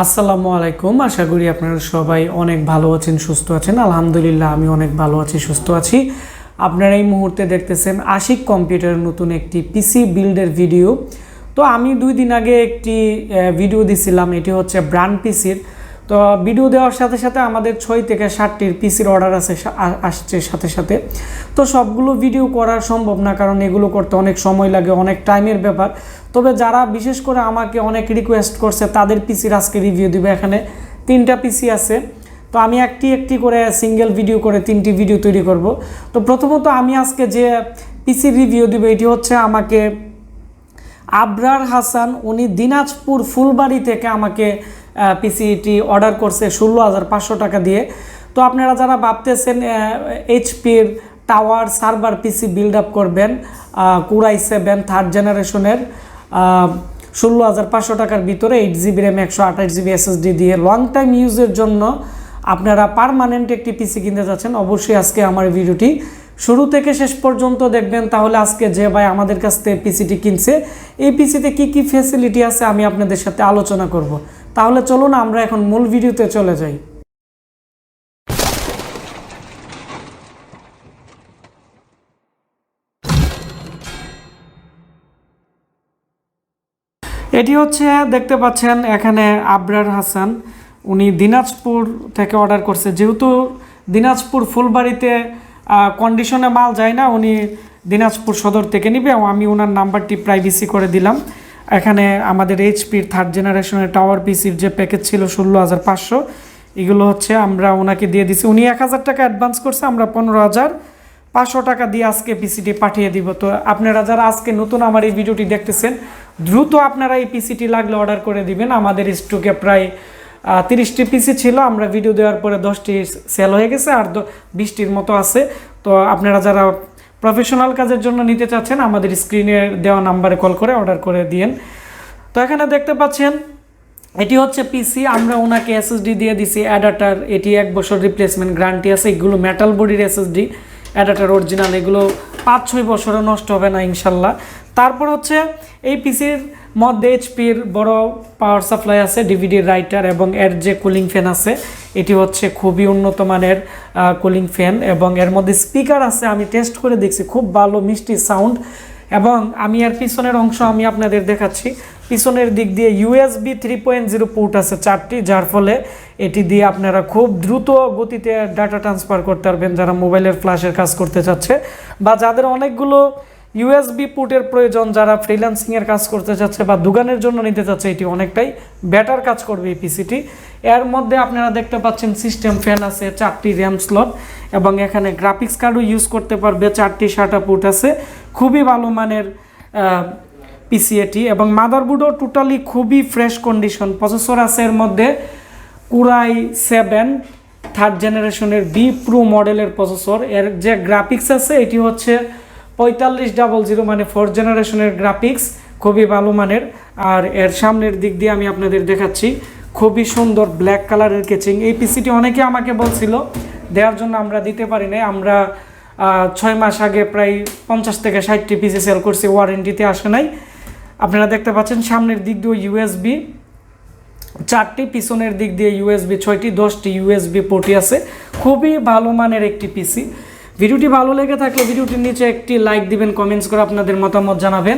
আসসালামু আলাইকুম। আশা করি আপনারা সবাই অনেক ভালো আছেন, সুস্থ আছেন। আলহামদুলিল্লাহ আমি অনেক ভালো আছি, সুস্থ আছি। আপনারা এই মুহূর্তে দেখতেছেন আশিক কম্পিউটারের নতুন একটি পিসি বিল্ডের ভিডিও। তো আমি 2 দিন আগে একটি ভিডিও দিছিলাম, এটি হচ্ছে ব্র্যান্ড পিসির। তো ভিডিও দেওয়ার সাথে সাথে আমাদের 6 থেকে 7টির পিসির অর্ডার আসছে সাথে সাথে। তো সবগুলো ভিডিও করা সম্ভব না, কারণ এগুলো করতে অনেক সময় লাগে, অনেক টাইমের ব্যাপার। তবে যারা বিশেষ করে আমাকে অনেক রিকোয়েস্ট করছে তাদের পিসির আজকে রিভিউ দিবে। এখানে 3টা পিসি আছে, তো আমি একটি করে সিঙ্গেল ভিডিও করে 3টি ভিডিও তৈরি করব। তো প্রথমত আমি আজকে যে পিসির রিভিউ দিব এটি হচ্ছে আমাকে আবরার হাসান, উনি দিনাজপুর ফুলবাড়ি থেকে আমাকে পিসিটি অর্ডার করছে 16,500 টাকা দিয়ে। তো আপনারা যারা ভাবতেছেন এইচপির tower server PC build up করবেন কোরাই 7 3rd জেনারেশনের 16,500 টাকার ভিতরে 8GB RAM 128GB SSD দিয়ে লং টাইম ইউজের জন্য আপনারা পারমানেন্ট একটি পিসি কিনতে যাচ্ছেন, অবশ্যই আজকে আমার ভিডিওটি শুরু থেকে শেষ পর্যন্ত দেখবেন। তাহলে আজকে যে ভাই আমাদের কাছ থেকে পিসিটি কিনছে এই পিসিতে কি কি ফ্যাসিলিটি আছে আমি আপনাদের সাথে আলোচনা করব। তাহলে চলুন আমরা এখন মূল ভিডিওতে চলে যাই। এটি হচ্ছে দেখতে পাচ্ছেন এখানে আবরার হাসান, উনি দিনাজপুর থেকে অর্ডার করছে। যেহেতু দিনাজপুর ফুলবাড়িতে কন্ডিশনে মাল যায় না, উনি দিনাজপুর সদর থেকে নিবে। আমি ওনার নাম্বারটি প্রাইভেসি করে দিলাম। এখানে আমাদের এইচপির 3rd জেনারেশনের টাওয়ার পিসির যে প্যাকেজ ছিল 16,500, এগুলো হচ্ছে আমরা ওনাকে দিয়ে দিছি। উনি 1,000 টাকা অ্যাডভান্স করছে, আমরা 15,500 টাকা দিয়ে আজকে পিসিটি পাঠিয়ে দিব। তো আপনারা যারা আজকে নতুন আমার এই ভিডিওটি দেখতেছেন, দ্রুত আপনারা এই পিসিটি লাগলে অর্ডার করে দিবেন। আমাদের স্টকে প্রায় 30টি পিসি ছিল, আমরা ভিডিও দেওয়ার পরে 10টি সেল হয়ে গেছে, আর 20টির মতো আছে। তো আপনারা যারা প্রফেশনাল কাজের জন্য নিতে চাচ্ছেন আমাদের স্ক্রিনে দেওয়া নাম্বারে কল করে অর্ডার করে দিন। তো এখানে দেখতে পাচ্ছেন এটি হচ্ছে পিসি, আমরা ওনাকে এসএসডি দিয়ে দিছি অ্যাডাটার। এটি 1 বছর রিপ্লেসমেন্ট গ্যারান্টি আছে। এগুলো মেটাল বডির এসএসডি, অ্যাডাটার অরিজিনাল, এগুলো 5-6 বছরে নষ্ট হবে না ইনশাল্লাহ। তারপর হচ্ছে এই পিসির মধ্যে এইচপির বড় পাওয়ার সাপ্লাই আছে, ডিভিডি রাইটার, এবং এর যে কুলিং ফ্যান আছে এটি হচ্ছে খুবই উন্নত মানের কুলিং ফ্যান, এবং এর মধ্যে স্পিকার আছে। আমি টেস্ট করে দেখছি, খুব ভালো মিষ্টি সাউন্ড। এবং আমি এর পিছনের অংশ আমি আপনাদের দেখাচ্ছি। পিছনের দিক দিয়ে USB 3.0 পোর্ট আছে 4টি, যার ফলে এটি দিয়ে আপনারা খুব দ্রুত গতিতে ডাটা ট্রান্সফার করতে পারবেন যারা মোবাইলের ফ্ল্যাশের কাজ করতে চাচ্ছে, বা যাদের অনেকগুলো USB পোর্টের প্রয়োজন, যারা ফ্রিল্যান্সিংয়ের কাজ করতে চাচ্ছে বা দোকানের জন্য নিতে চাচ্ছে, এটি অনেকটাই বেটার কাজ করবে এই পিসিটি। এর মধ্যে আপনারা দেখতে পাচ্ছেন সিস্টেম ফ্যান আছে, 4টি র্যাম স্লট, এবং এখানে গ্রাফিক্স কার্ডও ইউজ করতে পারবে, 4টি SATA পোর্ট আছে। খুবই ভালো মানের পিসি এটি, এবং মাদারবোর্ডও টোটালি খুবই ফ্রেশ কন্ডিশন। প্রসেসর আছে এর মধ্যে কোরাই 7 3rd জেনারেশনের Vpro মডেলের প্রসেসর। এর যে গ্রাফিক্স আছে এটি হচ্ছে 4500, মানে 4th জেনারেশনের গ্রাফিক্স, খুবই ভালো মানের। আর এর সামনের দিক দিয়ে আমি আপনাদের দেখাচ্ছি, খুবই সুন্দর ব্ল্যাক কালারের কেচিং। এই পিসিটি অনেকে আমাকে বলছিল দেওয়ার জন্য, আমরা দিতে পারি নাই। আমরা 6 মাস আগে প্রায় 50 থেকে 60টি পিসি সেল করছি, ওয়ারেন্টিতে আসে নাই। আপনারা দেখতে পাচ্ছেন সামনের দিক দিয়ে USB 4টি, পিছনের দিক দিয়ে USB 6টি, 10টি USB পোর্টই আছে। খুবই ভালো মানের একটি পিসি। ভিডিওটি ভালো লেগে থাকলে ভিডিওটির নিচে একটি লাইক দিবেন, কমেন্টস করে আপনাদের মতামত জানাবেন।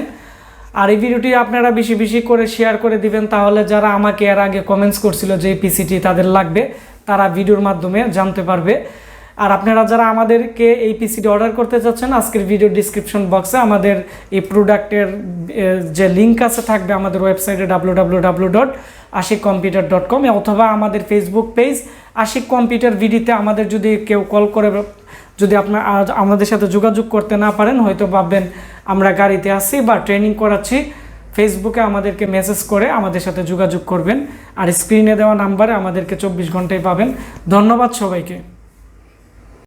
আর এই ভিডিওটি আপনারা বেশি বেশি করে শেয়ার করে দিবেন, তাহলে যারা আমাকে এর আগে কমেন্টস করছিল যে এই পিসিটি তাদের লাগবে, তারা ভিডিওর মাধ্যমে জানতে পারবে। আর আপনারা যারা আমাদেরকে এই পিসিটি অর্ডার করতে চাচ্ছেন, আজকের ভিডিও ডিসক্রিপশন বক্সে আমাদের এই প্রোডাক্টের যে লিঙ্ক আছে থাকবে আমাদের ওয়েবসাইটে www.ashikcomputer.com, অথবা আমাদের ফেসবুক পেজ আশিক কম্পিউটার ভিডিওতে। আমাদের যদি কেউ কল করে, যদি আপনার আমাদের সাথে যোগাযোগ করতে না পারেন, হয়তো ভাববেন আমরা গাড়িতে আসছি বা ট্রেনিং করাচ্ছি, ফেসবুকে আমাদেরকে মেসেজ করে আমাদের সাথে যোগাযোগ করবেন। আর স্ক্রিনে দেওয়া নাম্বারে আমাদেরকে 24 ঘন্টায় পাবেন। ধন্যবাদ সবাইকে।